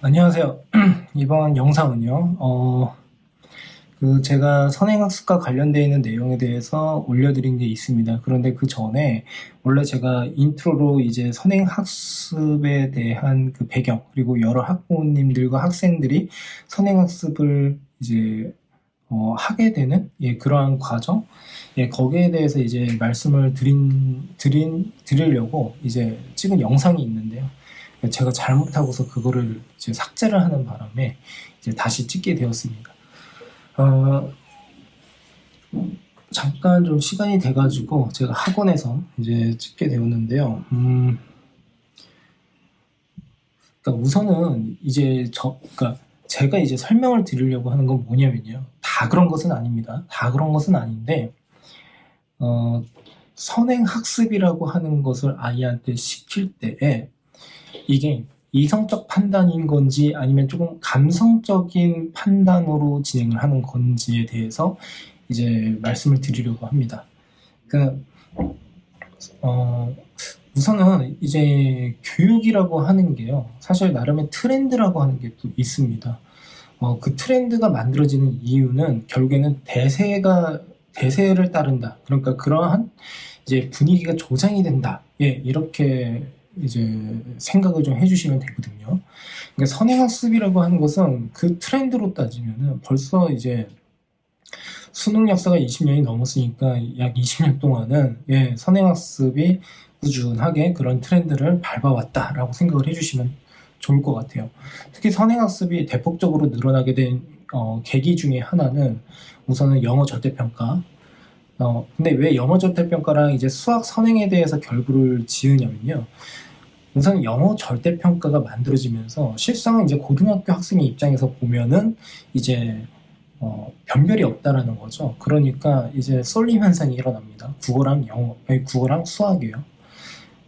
안녕하세요. 이번 영상은요, 제가 선행학습과 관련되어 있는 내용에 대해서 올려드린 게 있습니다. 그런데 그 전에, 원래 제가 인트로로 이제 선행학습에 대한 그 배경, 그리고 여러 학부모님들과 학생들이 선행학습을 이제, 하게 되는, 그러한 과정, 거기에 대해서 이제 말씀을 드리려고 이제 찍은 영상이 있는데요. 제가 잘못하고서 그거를 이제 삭제를 하는 바람에 이제 다시 찍게 되었습니다. 잠깐 좀 시간이 돼가지고 제가 학원에서 이제 찍게 되었는데요. 그러니까 우선은 이제 그러니까 제가 이제 설명을 드리려고 하는 건 뭐냐면요. 다 그런 것은 아닙니다. 다 그런 것은 아닌데, 선행학습이라고 하는 것을 아이한테 시킬 때에 이게 이성적 판단인 건지 아니면 조금 감성적인 판단으로 진행을 하는 건지에 대해서 이제 말씀을 드리려고 합니다. 그러니까 우선은 이제 교육이라고 하는 게요, 사실 나름의 트렌드라고 하는 게 또 있습니다. 그 트렌드가 만들어지는 이유는 결국에는 대세를 따른다. 그러니까 그러한 이제 분위기가 조장이 된다. 이렇게 이제 생각을 좀 해주시면 되거든요. 그러니까 선행학습이라고 하는 것은 그 트렌드로 따지면은 벌써 이제 수능 역사가 20년이 넘었으니까 약 20년 동안은 선행학습이 꾸준하게 그런 트렌드를 밟아왔다라고 생각을 해주시면 좋을 것 같아요. 특히 선행학습이 대폭적으로 늘어나게 된 계기 중에 하나는 우선은 영어 절대평가. 근데 왜 영어 절대평가랑 이제 수학 선행에 대해서 결부를 지으냐면요. 우선 영어 절대평가가 만들어지면서 실상은 이제 고등학교 학생의 입장에서 보면은 이제 변별이 없다라는 거죠. 그러니까 이제 쏠림 현상이 일어납니다. 국어랑 수학이에요.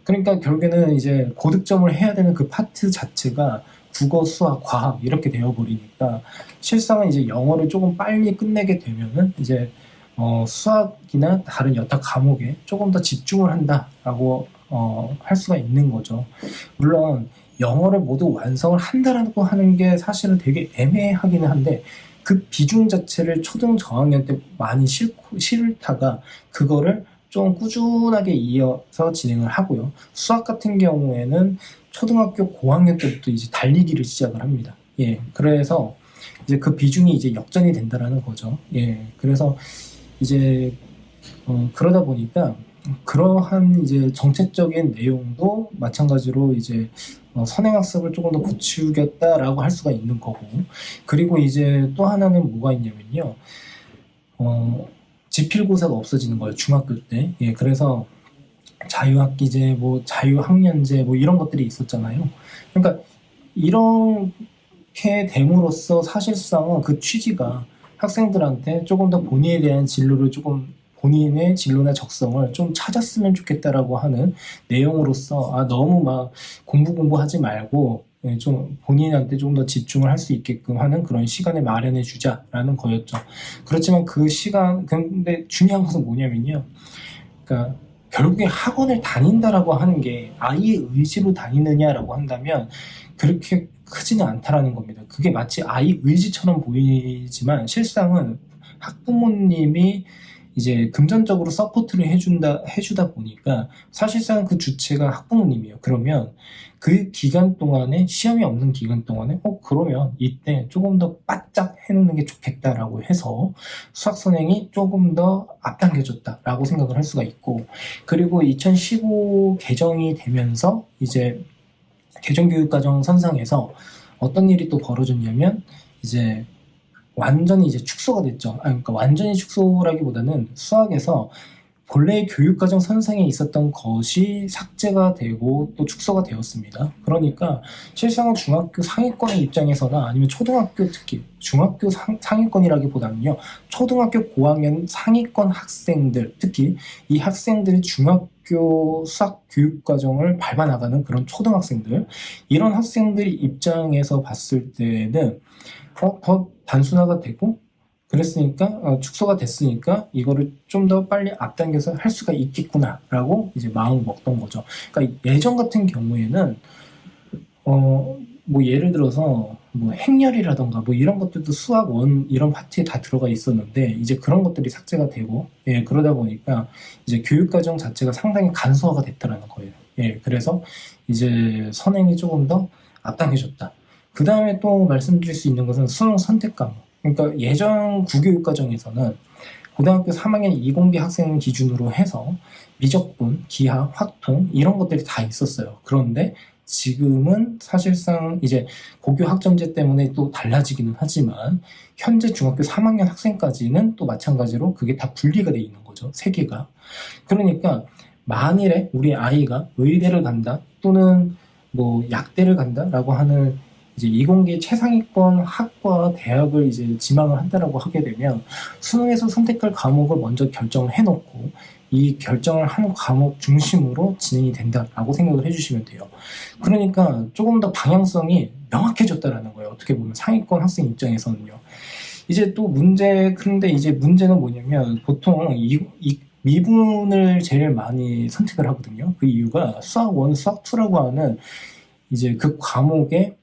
그러니까 결국에는 이제 고득점을 해야 되는 그 파트 자체가 국어, 수학, 과학 이렇게 되어버리니까 실상은 이제 영어를 조금 빨리 끝내게 되면은 이제 수학이나 다른 여타 과목에 조금 더 집중을 한다라고 할 수가 있는 거죠. 물론 영어를 모두 완성을 한다라고 하는 게 사실은 되게 애매하기는 한데 그 비중 자체를 초등 저학년 때 많이 싫다가 그거를 좀 꾸준하게 이어서 진행을 하고요. 수학 같은 경우에는 초등학교 고학년 때부터 이제 달리기를 시작을 합니다. 그래서 이제 그 비중이 이제 역전이 된다라는 거죠. 그래서 이제 그러다 보니까 그러한 이제 정책적인 내용도 마찬가지로 이제 선행학습을 조금 더 부추겼다라고 할 수가 있는 거고, 그리고 이제 또 하나는 뭐가 있냐면요, 지필고사가 없어지는 거예요, 중학교 때. 그래서 자유학기제, 뭐 자유학년제, 뭐 이런 것들이 있었잖아요. 그러니까 이렇게 됨으로써 사실상은 그 취지가 학생들한테 조금 더 본인에 대한 진로를 본인의 진로나 적성을 좀 찾았으면 좋겠다라고 하는 내용으로서 너무 막 공부하지 말고 좀 본인한테 좀 더 집중을 할 수 있게끔 하는 그런 시간을 마련해 주자라는 거였죠. 그렇지만 근데 중요한 것은 뭐냐면요. 그러니까 결국에 학원을 다닌다라고 하는 게 아이의 의지로 다니느냐라고 한다면 그렇게 크지는 않다라는 겁니다. 그게 마치 아이 의지처럼 보이지만 실상은 학부모님이 이제 금전적으로 서포트를 해주다 보니까 사실상 그 주체가 학부모님이에요. 그러면 그 기간 동안에 시험이 없는 기간 동안에 그러면 이때 조금 더 바짝 해놓는 게 좋겠다라고 해서 수학 선행이 조금 더 앞당겨졌다라고 생각을 할 수가 있고, 그리고 2015 개정이 되면서 이제 개정교육과정 선상에서 어떤 일이 또 벌어졌냐면 이제 완전히 이제 축소가 됐죠. 그러니까 완전히 축소라기보다는 수학에서 본래의 교육과정 선상에 있었던 것이 삭제가 되고 또 축소가 되었습니다. 그러니까 실상은 중학교 상위권의 입장에서나 아니면 초등학교, 특히 중학교 상위권이라기보다는요, 초등학교 고학년 상위권 학생들, 특히 이 학생들이 중학교 수학 교육과정을 밟아나가는 그런 초등학생들, 이런 학생들 입장에서 봤을 때는 더 단순화가 되고, 그랬으니까 축소가 됐으니까 이거를 좀 더 빨리 앞당겨서 할 수가 있겠구나라고 이제 마음을 먹던 거죠. 그러니까 예전 같은 경우에는 뭐 예를 들어서 뭐 행렬이라던가 뭐 이런 것들도 수학 원 이런 파트에 다 들어가 있었는데 이제 그런 것들이 삭제가 되고 예 그러다 보니까 이제 교육 과정 자체가 상당히 간소화가 됐다라는 거예요. 예 그래서 이제 선행이 조금 더 앞당겨졌다. 그 다음에 또 말씀드릴 수 있는 것은 수능 선택 과목. 그러니까 예전 구교육 과정에서는 고등학교 3학년 이공계 학생 기준으로 해서 미적분, 기하, 확통 이런 것들이 다 있었어요. 그런데 지금은 사실상 이제 고교 학점제 때문에 또 달라지기는 하지만 현재 중학교 3학년 학생까지는 또 마찬가지로 그게 다 분리가 돼 있는 거죠. 세 개가. 그러니까 만일에 우리 아이가 의대를 간다 또는 뭐 약대를 간다라고 하는 이제 이공계 최상위권 학과 대학을 이제 지망을 한다라고 하게 되면 수능에서 선택할 과목을 먼저 결정을 해놓고 이 결정을 한 과목 중심으로 진행이 된다라고 생각을 해주시면 돼요. 그러니까 조금 더 방향성이 명확해졌다라는 거예요. 어떻게 보면 상위권 학생 입장에서는요. 이제 또 그런데 이제 문제는 뭐냐면 보통 이 미분을 제일 많이 선택을 하거든요. 그 이유가 수학 1, 수학 2라고 하는 이제 그 과목의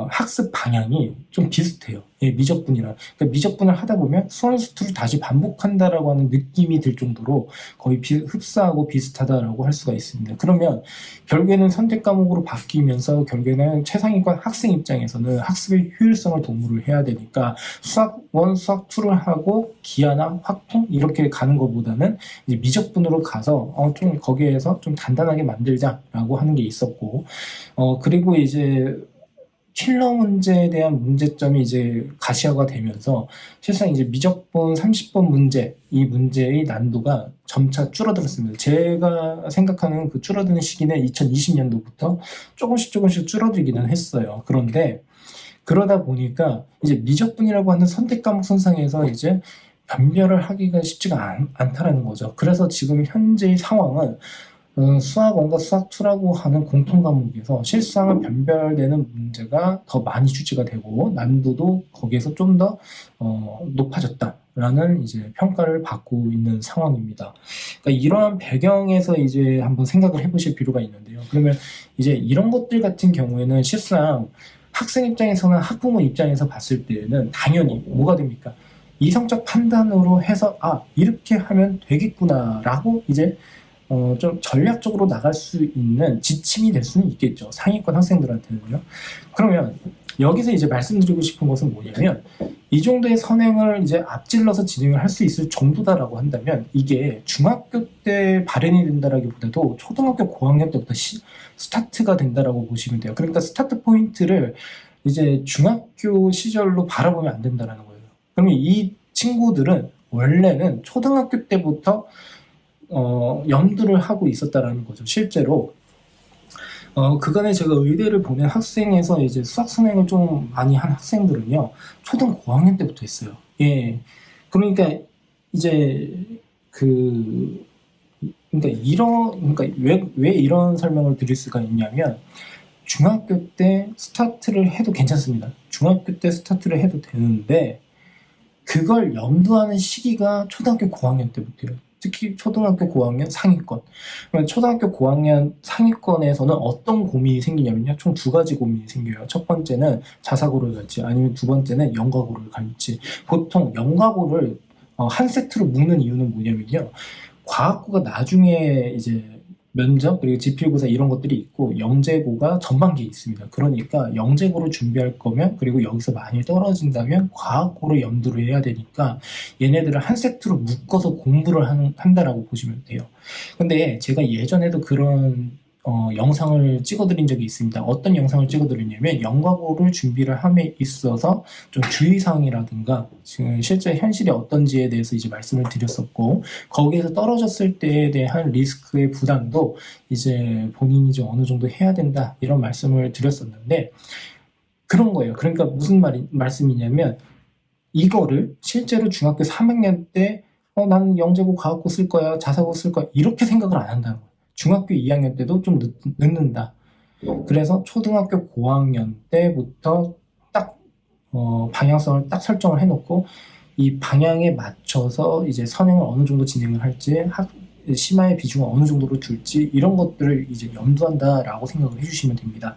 학습 방향이 좀 비슷해요. 예, 미적분이랑. 그러니까 미적분을 하다 보면 수원수투를 다시 반복한다라고 하는 느낌이 들 정도로 거의 흡사하고 비슷하다라고 할 수가 있습니다. 그러면 결국에는 선택 과목으로 바뀌면서 결국에는 최상위권 학생 입장에서는 학습의 효율성을 도모를 해야 되니까 수학 1, 수학 2를 하고 기하나 확통 이렇게 가는 것보다는 이제 미적분으로 가서 좀 거기에서 좀 단단하게 만들자라고 하는 게 있었고 그리고 이제 킬러 문제에 대한 문제점이 이제 가시화가 되면서 실상 이제 미적분 30번 문제 이 문제의 난도가 점차 줄어들었습니다. 제가 생각하는 그 줄어드는 시기는 2020년도부터 조금씩 줄어들기는 했어요. 그런데 그러다 보니까 이제 미적분이라고 하는 선택 과목 선상에서 이제 변별을 하기가 쉽지가 않다라는 거죠. 그래서 지금 현재의 상황은 수학 1과 수학 2라고 하는 공통 과목에서 실상은 변별되는 문제가 더 많이 출제가 되고 난도도 거기에서 좀 더 높아졌다라는 이제 평가를 받고 있는 상황입니다. 그러니까 이러한 배경에서 이제 한번 생각을 해보실 필요가 있는데요. 그러면 이제 이런 것들 같은 경우에는 실상 학생 입장에서는 학부모 입장에서 봤을 때는 당연히 뭐가 됩니까? 이성적 판단으로 해서 이렇게 하면 되겠구나라고 이제 좀 전략적으로 나갈 수 있는 지침이 될 수는 있겠죠. 상위권 학생들한테는요. 그러면 여기서 이제 말씀드리고 싶은 것은 뭐냐면 이 정도의 선행을 이제 앞질러서 진행을 할 수 있을 정도다라고 한다면 이게 중학교 때 발현이 된다라기보다도 초등학교 고학년 때부터 스타트가 된다라고 보시면 돼요. 그러니까 스타트 포인트를 이제 중학교 시절로 바라보면 안 된다라는 거예요. 그러면 이 친구들은 원래는 초등학교 때부터 염두를 하고 있었다라는 거죠. 실제로 그간에 제가 의대를 보낸 학생에서 이제 수학 선행을 좀 많이 한 학생들은요 초등 고학년 때부터 했어요. 예, 그러니까 이제 그러니까 왜 이런 설명을 드릴 수가 있냐면 중학교 때 스타트를 해도 괜찮습니다. 중학교 때 스타트를 해도 되는데 그걸 염두하는 시기가 초등학교 고학년 때부터예요. 특히 초등학교 고학년 상위권. 그러면 초등학교 고학년 상위권에서는 어떤 고민이 생기냐면요. 총 두 가지 고민이 생겨요. 첫 번째는 자사고를 갈지 아니면 두 번째는 연가고를 갈지. 보통 연가고를 한 세트로 묶는 이유는 뭐냐면요. 과학고가 나중에 이제 면접 그리고 지필고사 이런 것들이 있고 영재고가 전반기에 있습니다. 그러니까 영재고를 준비할 거면 그리고 여기서 많이 떨어진다면 과학고를 염두를 해야 되니까 얘네들을 한 세트로 묶어서 공부를 한다라고 보시면 돼요. 근데 제가 예전에도 그런 영상을 찍어드린 적이 있습니다. 어떤 영상을 찍어드렸냐면 연가고를 준비를 함에 있어서 좀 주의사항이라든가 지금 실제 현실이 어떤지에 대해서 이제 말씀을 드렸었고 거기에서 떨어졌을 때에 대한 리스크의 부담도 이제 본인이 좀 어느 정도 해야 된다 이런 말씀을 드렸었는데 그런 거예요. 그러니까 무슨 말씀이냐면 이거를 실제로 중학교 3학년 때 나는 영재고 과학고 쓸 거야 자사고 쓸 거야 이렇게 생각을 안 한다는 거예요. 중학교 2학년 때도 좀 늦는다. 그래서 초등학교 고학년 때부터 딱 방향성을 딱 설정을 해놓고 이 방향에 맞춰서 이제 선행을 어느 정도 진행을 할지 심화의 비중을 어느 정도로 둘지 이런 것들을 이제 염두한다라고 생각을 해주시면 됩니다.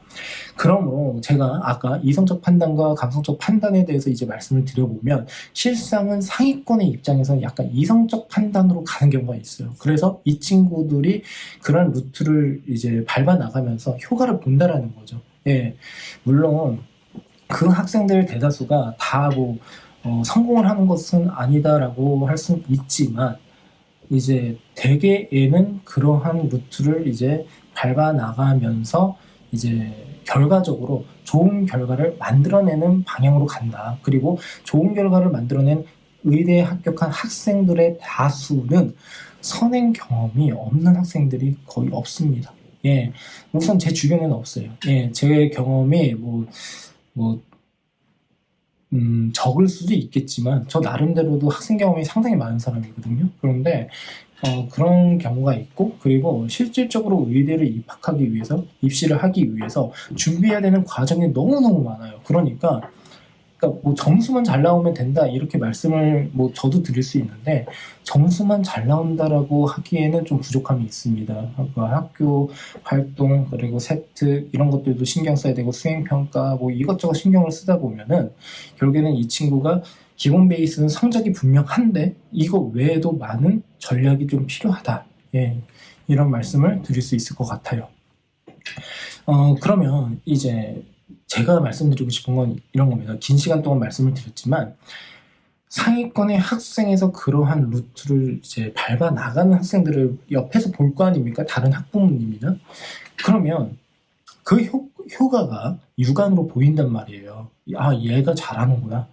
그러므로 제가 아까 이성적 판단과 감성적 판단에 대해서 이제 말씀을 드려보면 실상은 상위권의 입장에서는 약간 이성적 판단으로 가는 경우가 있어요. 그래서 이 친구들이 그런 루트를 이제 밟아 나가면서 효과를 본다라는 거죠. 예, 물론 그 학생들 대다수가 다 성공을 하는 것은 아니다라고 할 수는 있지만 이제 대개에는 그러한 루트를 이제 밟아 나가면서 이제 결과적으로 좋은 결과를 만들어내는 방향으로 간다. 그리고 좋은 결과를 만들어낸 의대에 합격한 학생들의 다수는 선행 경험이 없는 학생들이 거의 없습니다. 예, 우선 제 주변에는 없어요. 예, 제 경험이 적을 수도 있겠지만 저 나름대로도 학생 경험이 상당히 많은 사람이거든요. 그런데 그런 경우가 있고, 그리고 실질적으로 의대를 입학하기 위해서, 입시를 하기 위해서 준비해야 되는 과정이 너무너무 많아요. 그러니까 점수만 잘 나오면 된다 이렇게 말씀을 저도 드릴 수 있는데, 점수만 잘 나온다라고 하기에는 좀 부족함이 있습니다. 학교 활동 그리고 세트 이런 것들도 신경 써야 되고, 수행평가 이것저것 신경을 쓰다 보면은 결국에는 이 친구가 기본 베이스는 성적이 분명한데 이거 외에도 많은 전략이 좀 필요하다. 예, 이런 말씀을 드릴 수 있을 것 같아요. 그러면 이제 제가 말씀드리고 싶은 건 이런 겁니다. 긴 시간 동안 말씀을 드렸지만 상위권의 학생에서 그러한 루트를 이제 밟아 나가는 학생들을 옆에서 볼 거 아닙니까? 다른 학부모님이나. 그러면 그 효과가 육안으로 보인단 말이에요. 아, 얘가 잘하는구나.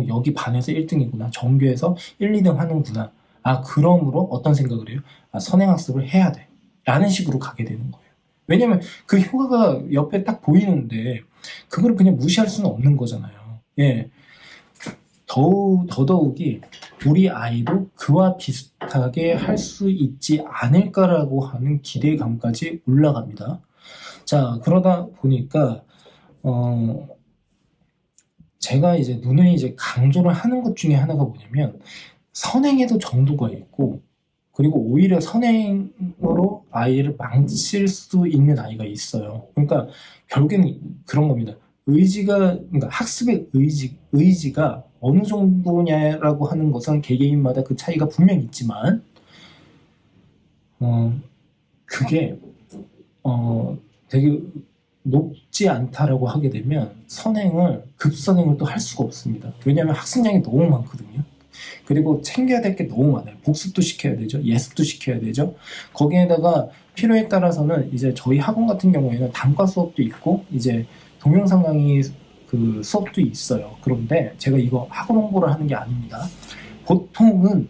여기 반에서 1등이구나. 전교에서 1, 2등 하는구나. 아, 그러므로 어떤 생각을 해요? 아, 선행학습을 해야 돼. 라는 식으로 가게 되는 거예요. 왜냐면 그 효과가 옆에 딱 보이는데 그걸 그냥 무시할 수는 없는 거잖아요. 예. 더더욱이 우리 아이도 그와 비슷하게 할 수 있지 않을까라고 하는 기대감까지 올라갑니다. 자, 그러다 보니까 제가 이제 누누이 이제 강조를 하는 것 중에 하나가 뭐냐면, 선행에도 정도가 있고, 그리고 오히려 선행으로 아이를 망칠 수 있는 아이가 있어요. 그러니까 결국에는 그런 겁니다. 그러니까 학습의 의지가 어느 정도냐라고 하는 것은 개개인마다 그 차이가 분명히 있지만, 그게 되게 높지 않다라고 하게 되면 급선행을 또 할 수가 없습니다. 왜냐하면 학습량이 너무 많거든요. 그리고 챙겨야 될 게 너무 많아요. 복습도 시켜야 되죠. 예습도 시켜야 되죠. 거기에다가 필요에 따라서는 이제 저희 학원 같은 경우에는 단과 수업도 있고 이제 동영상 강의 그 수업도 있어요. 그런데 제가 이거 학원 홍보를 하는 게 아닙니다. 보통은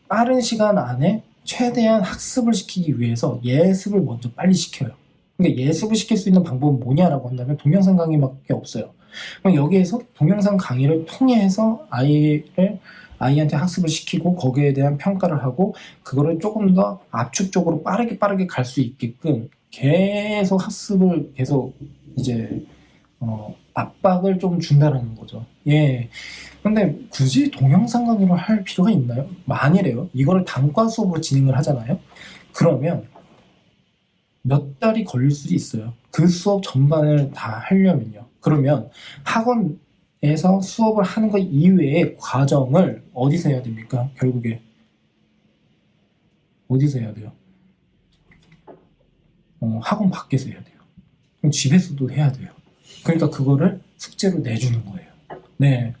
빠른 시간 안에 최대한 학습을 시키기 위해서 예습을 먼저 빨리 시켜요. 그러니까 예습을 시킬 수 있는 방법은 뭐냐라고 한다면 동영상 강의밖에 없어요. 그럼 여기에서 동영상 강의를 통해서 아이한테 학습을 시키고 거기에 대한 평가를 하고 그거를 조금 더 압축적으로 빠르게 갈 수 있게끔 계속 학습을 계속 이제 압박을 좀 준다라는 거죠. 예. 근데 굳이 동영상 강의를 할 필요가 있나요? 만일에요. 이거를 단과 수업으로 진행을 하잖아요. 그러면 몇 달이 걸릴 수도 있어요. 그 수업 전반을 다 하려면요. 그러면 학원에서 수업을 하는 것 이외의 과정을 어디서 해야 됩니까? 결국에 어디서 해야 돼요? 학원 밖에서 해야 돼요. 그럼 집에서도 해야 돼요. 그러니까 그거를 숙제로 내주는 거예요. 네.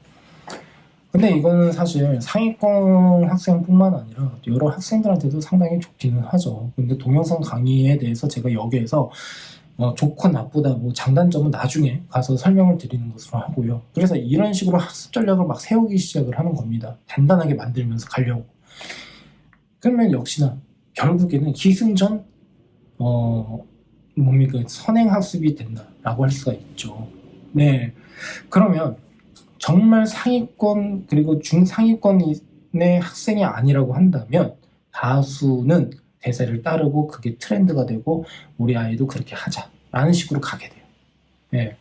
근데 이거는 사실 상위권 학생뿐만 아니라 여러 학생들한테도 상당히 좋기는 하죠. 근데 동영상 강의에 대해서 제가 여기에서 좋고 나쁘다 장단점은 나중에 가서 설명을 드리는 것으로 하고요. 그래서 이런 식으로 학습 전략을 막 세우기 시작을 하는 겁니다. 단단하게 만들면서 가려고. 그러면 역시나 결국에는 기승전 선행학습이 된다라고 할 수가 있죠. 네. 그러면 정말 상위권 그리고 중상위권의 학생이 아니라고 한다면 다수는 대세를 따르고 그게 트렌드가 되고 우리 아이도 그렇게 하자라는 식으로 가게 돼요. 네.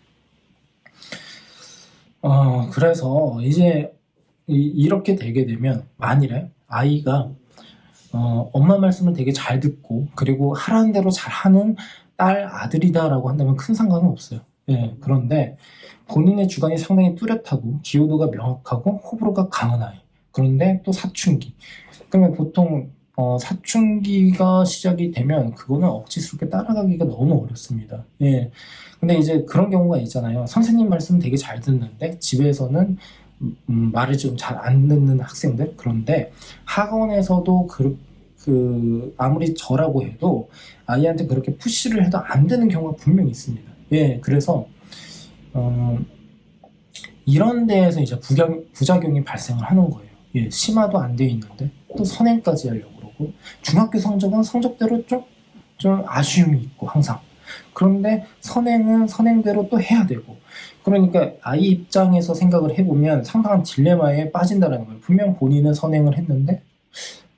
그래서 이제 이렇게 되게 되면 만일에 아이가 엄마 말씀을 되게 잘 듣고 그리고 하라는 대로 잘하는 딸 아들이다라고 한다면 큰 상관은 없어요. 예, 그런데 본인의 주관이 상당히 뚜렷하고 기여도가 명확하고 호불호가 강한 아이. 그런데 또 사춘기. 그러면 보통 사춘기가 시작이 되면 그거는 억지스럽게 따라가기가 너무 어렵습니다. 예. 근데 이제 그런 경우가 있잖아요. 선생님 말씀 되게 잘 듣는데 집에서는 말을 좀 잘 안 듣는 학생들. 그런데 학원에서도 아무리 저라고 해도 아이한테 그렇게 푸시를 해도 안 되는 경우가 분명히 있습니다. 예, 그래서 이런 데에서 이제 부작용이 발생을 하는 거예요. 예, 심화도 안 돼 있는데 또 선행까지 하려고 그러고 중학교 성적은 성적대로 좀 아쉬움이 있고 항상. 그런데 선행은 선행대로 또 해야 되고. 그러니까 아이 입장에서 생각을 해보면 상당한 딜레마에 빠진다는 거예요. 분명 본인은 선행을 했는데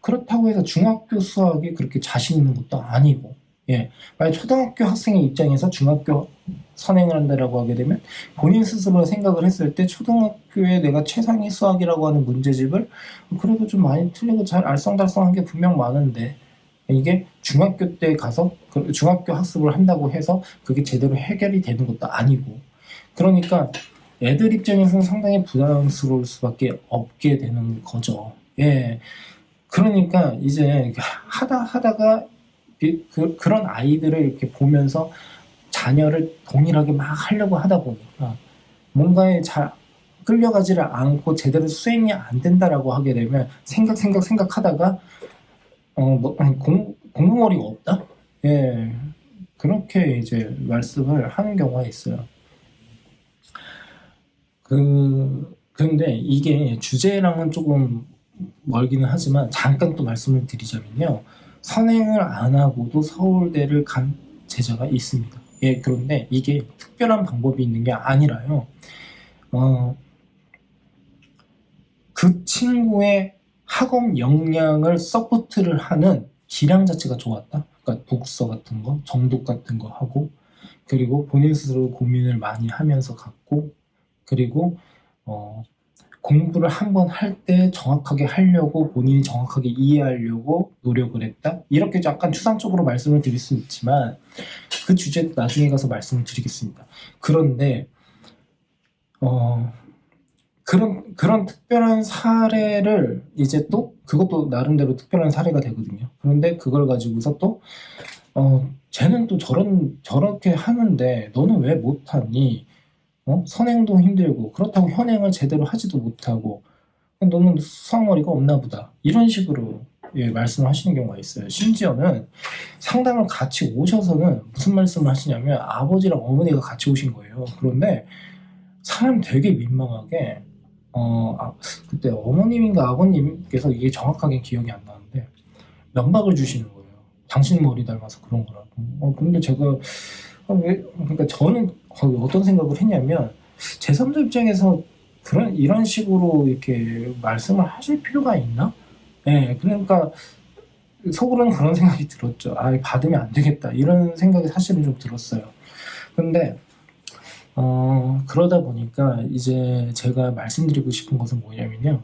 그렇다고 해서 중학교 수학이 그렇게 자신 있는 것도 아니고, 예. 만약 초등학교 학생의 입장에서 중학교 선행을 한다라고 하게 되면 본인 스스로 생각을 했을 때 초등학교에 내가 최상위 수학이라고 하는 문제집을 그래도 좀 많이 틀리고 잘 알쏭달쏭한 게 분명 많은데 이게 중학교 때 가서 중학교 학습을 한다고 해서 그게 제대로 해결이 되는 것도 아니고 그러니까 애들 입장에서는 상당히 부담스러울 수밖에 없게 되는 거죠. 예. 그러니까 이제 하다가 그런 아이들을 이렇게 보면서 자녀를 동일하게 막 하려고 하다 보니까 뭔가에 잘 끌려가지를 않고 제대로 수행이 안 된다라고 하게 되면 생각하다가 공부머리가 없다? 예. 그렇게 이제 말씀을 하는 경우가 있어요. 근데 이게 주제랑은 조금 멀기는 하지만 잠깐 또 말씀을 드리자면요. 선행을 안 하고도 서울대를 간 제자가 있습니다. 예, 그런데 이게 특별한 방법이 있는 게 아니라요. 그 친구의 학업 역량을 서포트를 하는 기량 자체가 좋았다. 그러니까 독서 같은 거, 정독 같은 거 하고, 그리고 본인 스스로 고민을 많이 하면서 갔고, 그리고 공부를 한번 할 때 정확하게 하려고 본인이 정확하게 이해하려고 노력을 했다. 이렇게 약간 추상적으로 말씀을 드릴 수 있지만 그 주제도 나중에 가서 말씀을 드리겠습니다. 그런데 그런 특별한 사례를 이제 또 그것도 나름대로 특별한 사례가 되거든요. 그런데 그걸 가지고서 또 쟤는 또 저렇게 하는데 너는 왜 못하니? 선행도 힘들고 그렇다고 현행을 제대로 하지도 못하고 너는 수학머리가 없나 보다 이런 식으로 예, 말씀을 하시는 경우가 있어요. 심지어는 상담을 같이 오셔서는 무슨 말씀을 하시냐면 아버지랑 어머니가 같이 오신 거예요. 그런데 사람 되게 민망하게 그때 어머님인가 아버님께서 이게 정확하게 기억이 안 나는데 면박을 주시는 거예요. 당신 머리 닮아서 그런 거라고. 근데 제가 그러니까 저는 어떤 생각을 했냐면 제3자 입장에서 이런 식으로 이렇게 말씀을 하실 필요가 있나? 예, 그러니까 속으로는 그런 생각이 들었죠. 받으면 안 되겠다 이런 생각이 사실은 좀 들었어요. 근데 그러다 보니까 이제 제가 말씀드리고 싶은 것은 뭐냐면요.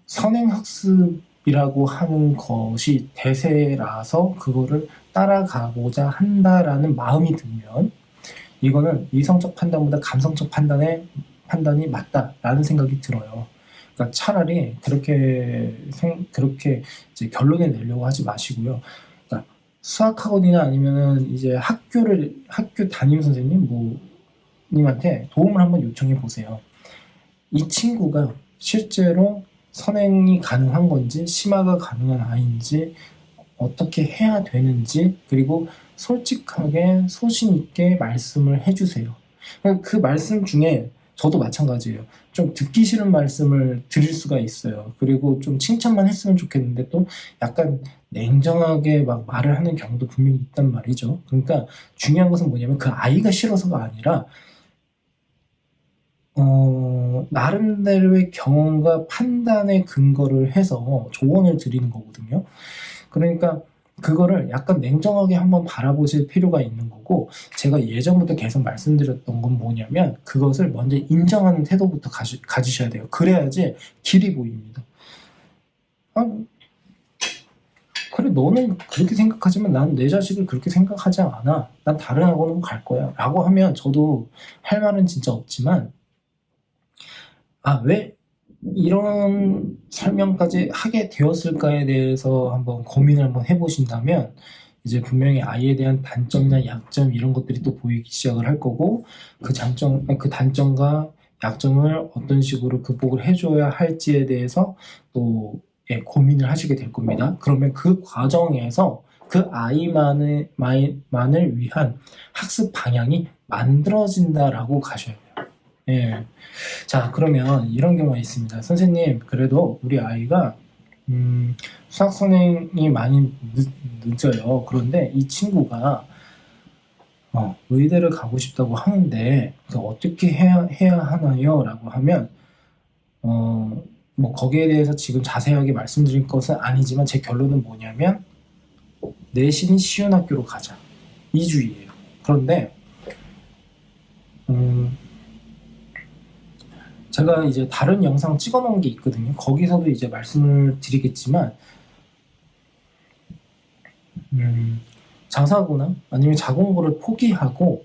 선행학습이라고 하는 것이 대세라서 그거를 따라가고자 한다라는 마음이 들면 이거는 이성적 판단보다 감성적 판단이 맞다라는 생각이 들어요. 그러니까 차라리 그렇게 이제 결론을 내려고 하지 마시고요. 그러니까 수학학원이나 아니면은 이제 학교 담임 선생님 님한테 도움을 한번 요청해 보세요. 이 친구가 실제로 선행이 가능한 건지 심화가 가능한 아이인지 어떻게 해야 되는지 그리고 솔직하게 소신 있게 말씀을 해주세요. 그 말씀 중에 저도 마찬가지예요. 좀 듣기 싫은 말씀을 드릴 수가 있어요. 그리고 좀 칭찬만 했으면 좋겠는데 또 약간 냉정하게 막 말을 하는 경우도 분명히 있단 말이죠. 그러니까 중요한 것은 뭐냐면 그 아이가 싫어서가 아니라 나름대로의 경험과 판단에 근거를 해서 조언을 드리는 거거든요. 그러니까 그거를 약간 냉정하게 한번 바라보실 필요가 있는 거고, 제가 예전부터 계속 말씀드렸던 건 뭐냐면 그것을 먼저 인정하는 태도부터 가지셔야 돼요. 그래야지 길이 보입니다. 아, 그래, 너는 그렇게 생각하지만 난 내 자식을 그렇게 생각하지 않아. 난 다른 학원으로 갈 거야. 라고 하면 저도 할 말은 진짜 없지만, 왜 이런 설명까지 하게 되었을까에 대해서 한번 고민을 한번 해보신다면, 이제 분명히 아이에 대한 단점이나 약점 이런 것들이 또 보이기 시작을 할 거고, 그 단점과 약점을 어떤 식으로 극복을 해줘야 할지에 대해서 또 고민을 하시게 될 겁니다. 그러면 그 과정에서 그 아이만을 위한 학습 방향이 만들어진다라고 가셔야 돼요. 예. 자, 그러면 이런 경우가 있습니다. 선생님, 그래도 우리 아이가 수학 선행이 많이 늦어요. 그런데 이 친구가 의대를 가고 싶다고 하는데 어떻게 해야 하나요? 라고 하면 뭐 거기에 대해서 지금 자세하게 말씀드릴 것은 아니지만 제 결론은 뭐냐면 내신이 쉬운 학교로 가자. 이 주의예요. 그런데 제가 이제 다른 영상 찍어 놓은 게 있거든요. 거기서도 이제 말씀을 드리겠지만 자사고나 아니면 자공고를 포기하고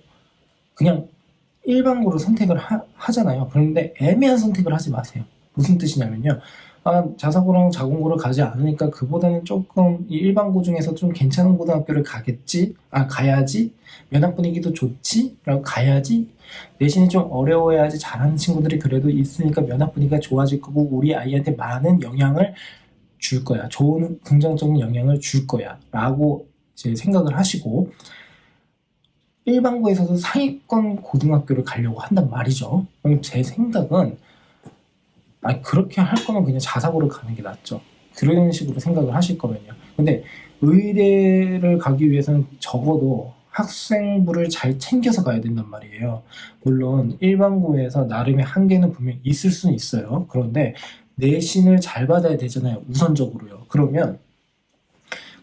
그냥 일반고를 선택을 하잖아요. 그런데 애매한 선택을 하지 마세요. 무슨 뜻이냐면요. 자사고랑 자공고를 가지 않으니까 그보다는 조금 이 일반고 중에서 좀 괜찮은 고등학교를 가야지. 면학 분위기도 좋지? 라고 가야지. 내신이 좀 어려워야지 잘하는 친구들이 그래도 있으니까 면학 분위기가 좋아질 거고 우리 아이한테 많은 영향을 줄 거야. 좋은 긍정적인 영향을 줄 거야. 라고 이제 생각을 하시고 일반고에서도 상위권 고등학교를 가려고 한단 말이죠. 그럼 제 생각은 그렇게 할 거면 그냥 자사고를 가는 게 낫죠. 그런 식으로 생각을 하실 거면요. 근데 의대를 가기 위해서는 적어도 학생부를 잘 챙겨서 가야 된단 말이에요. 물론 일반고에서 나름의 한계는 분명히 있을 수는 있어요. 그런데 내신을 잘 받아야 되잖아요. 우선적으로요. 그러면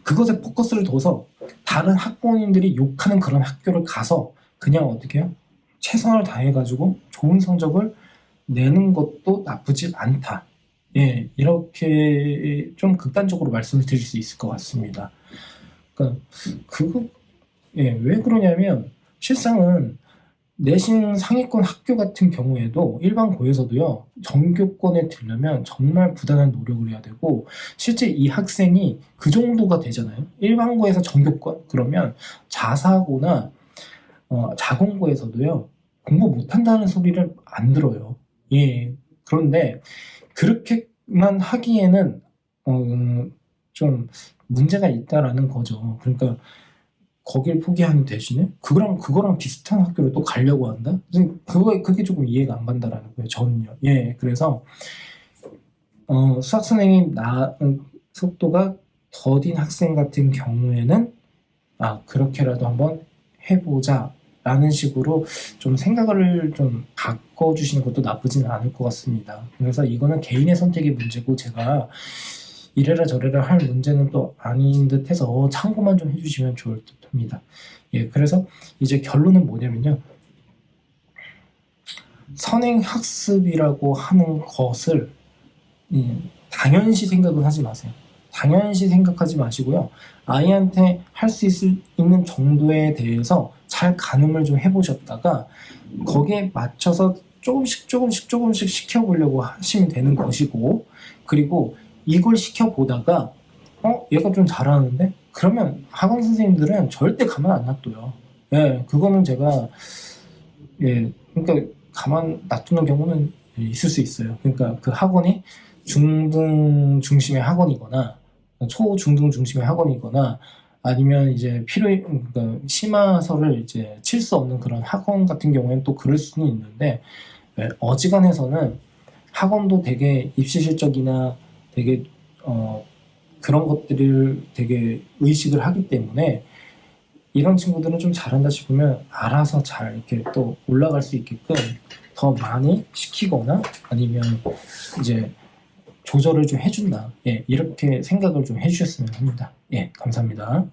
그것에 포커스를 둬서 다른 학부모님들이 욕하는 그런 학교를 가서 그냥 어떻게 해요? 최선을 다해가지고 좋은 성적을 내는 것도 나쁘지 않다. 예, 이렇게 좀 극단적으로 말씀을 드릴 수 있을 것 같습니다. 그러니까 왜 그러냐면 실상은 내신 상위권 학교 같은 경우에도 일반고에서도요 전교권에 들려면 정말 부단한 노력을 해야 되고 실제 이 학생이 그 정도가 되잖아요. 일반고에서 전교권 그러면 자사고나 자공고에서도요 공부 못한다는 소리를 안 들어요. 예. 그런데 그렇게만 하기에는 좀 문제가 있다라는 거죠. 그러니까 거길 포기하는 대신에 그거랑 비슷한 학교를 또 가려고 한다? 그게 조금 이해가 안 간다라는 거예요. 저는요. 예. 그래서 수학 선생님 속도가 더딘 학생 같은 경우에는 그렇게라도 한번 해보자. 라는 식으로 좀 생각을 좀 바꿔주시는 것도 나쁘지는 않을 것 같습니다. 그래서 이거는 개인의 선택의 문제고 제가 이래라 저래라 할 문제는 또 아닌 듯 해서 참고만 좀 해주시면 좋을 듯 합니다. 예, 그래서 이제 결론은 뭐냐면요. 선행학습이라고 하는 것을 당연시 생각은 하지 마세요. 당연시 생각하지 마시고요. 아이한테 할 수 있는 정도에 대해서 잘 가늠을 좀 해보셨다가 거기에 맞춰서 조금씩 시켜보려고 하시면 되는 것이고 그리고 이걸 시켜보다가 얘가 좀 잘하는데? 그러면 학원 선생님들은 절대 가만 안 놔둬요. 예, 그거는 제가 그러니까 가만 놔두는 경우는 있을 수 있어요. 그러니까 그 학원이 중등 중심의 학원이거나 초중등 중심의 학원이거나 아니면 이제 그러니까 심화서를 이제 칠 수 없는 그런 학원 같은 경우에는 또 그럴 수는 있는데 어지간해서는 학원도 되게 입시 실적이나 되게 그런 것들을 되게 의식을 하기 때문에 이런 친구들은 좀 잘한다 싶으면 알아서 잘 이렇게 또 올라갈 수 있게끔 더 많이 시키거나 아니면 이제 조절을 좀 해준다. 예, 이렇게 생각을 좀 해주셨으면 합니다. 예, 감사합니다.